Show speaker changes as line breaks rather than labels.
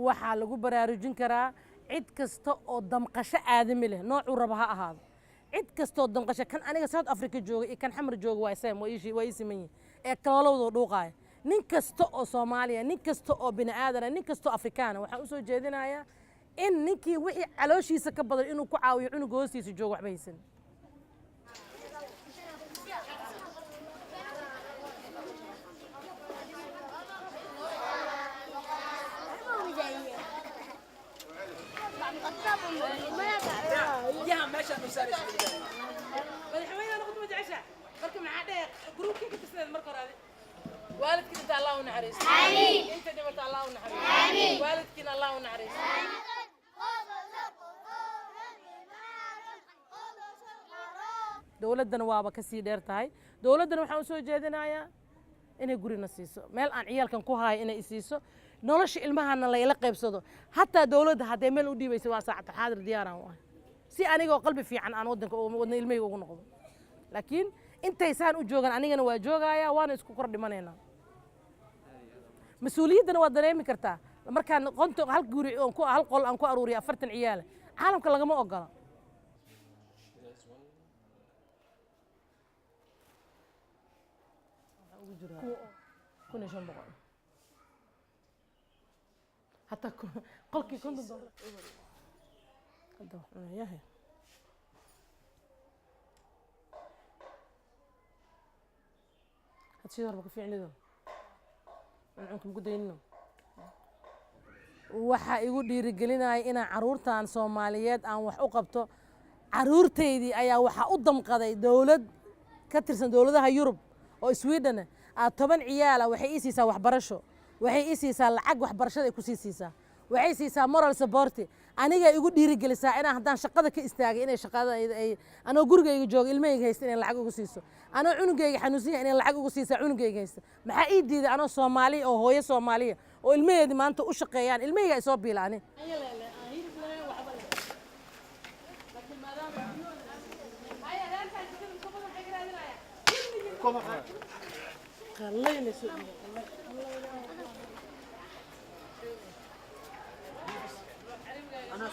waxaa lagu baraarujin karaa cid kasta oo damqasho aadami leh noocuu raba ha ahaado cid kasta oo damqasho kan aniga South Africa jooga iyo kan xamar jooga waa same way siman yihiin ee kalowdoo dhuuqaaya nin kasta oo Soomaaliya nin kasta oo bini aadan nin kasta oo Afrikaan waxaan u soo jeedinayaa in ninkii wixii calooshiisa ka badan inuu ku caawiyo cunug hoostiisa joogo waxba haysan
يا ماشي مساري
madaxweynaha noqdo wajacasha marka maxaa dheer groupka ka tirsan marka hore waalidkiina inta Allah u naxariisto amiin inta dhimata Allah u naxariisto amiin waalidkiina Allah u naxariisto dawladana waaba ka sii dheer tahay dawladana waxaan u soo jeedinayaa inay gurina siiso meel aan ciyalkan ku haay inay isiiso nolosha ilmahana la ila qaybsado hatta dawladda haday meel u dhiibayso waa saacad xaadir diyaar ah si anigoo qalbi fiican aan wadanka wadna ilmahayga ugu noqdo laakiin intaysaan u joogan anigana waa joogaya waana isku kor dhimanayna mas'uuliyadana waa dareemi kartaa markaan qonto hal guri oo ku hal qol aan ku aruuriyo 40 ciyaal caalamka lagama ogola كنا شن بقول حتى قلقي كنت دور هذا يا هي هتشي ضربك في عندي ذا معكم قديننا waxa igu dhiirigelinaya in caruurtan Soomaaliyeed aan wax u qabto caruurteydii ayaa waxa u damqaday dawlad ka tirsan dawladaha Yurub oo Sweden 10 ciyaal waxay isiisaa waxbarasho waxay isiisaa lacag waxbarashada ay ku siisaa waxay siisaa moral support aniga igu dhiirigelisaa inaan hadaan shaqada ka istaagay inay shaqada ay anoo gurigayga joogo ilmahayga haysta inay lacag ugu siiso anoo cunugayga xanuunsan inay lacag ugu siisaa cunugayga haysta maxaa ii diiday anoo Soomaali oo hooyo Soomaaliya oo ilmaheedi maanta u shaqeeyaan ilmahayga ay soo biilaani خليني سؤال أنا